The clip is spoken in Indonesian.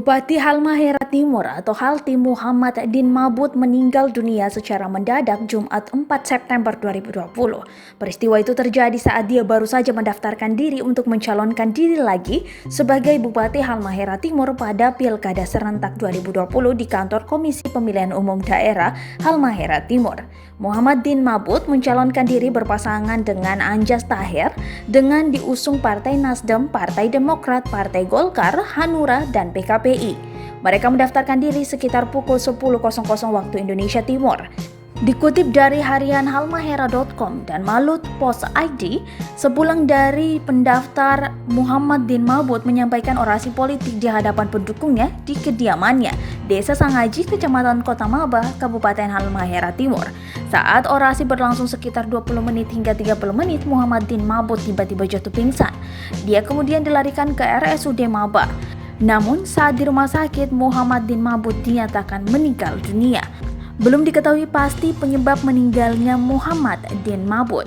Bupati Halmahera Timur atau Haltim Muhammad Din Mabut meninggal dunia secara mendadak Jumat 4 September 2020. Peristiwa itu terjadi saat dia baru saja mendaftarkan diri untuk mencalonkan diri lagi sebagai Bupati Halmahera Timur pada Pilkada Serentak 2020 di kantor Komisi Pemilihan Umum Daerah Halmahera Timur. Muhammad Din Mabut mencalonkan diri berpasangan dengan Anjas Tahir dengan diusung Partai Nasdem, Partai Demokrat, Partai Golkar, Hanura, dan PKPI. Mereka mendaftarkan diri sekitar pukul 10.00 waktu Indonesia Timur. Dikutip dari harian halmahera.com dan Malut Post ID, sepulang dari pendaftar, Muhammad Din Mabut menyampaikan orasi politik di hadapan pendukungnya di kediamannya, Desa Sangaji, Kecamatan Kota Maba, Kabupaten Halmahera Timur. Saat orasi berlangsung sekitar 20 menit hingga 30 menit, Muhammad Din Mabut tiba-tiba jatuh pingsan. Dia kemudian dilarikan ke RSUD Maba. Namun saat di rumah sakit, Muhammad Din Mabut dinyatakan meninggal dunia. Belum diketahui pasti penyebab meninggalnya Muhammad Din Mabut.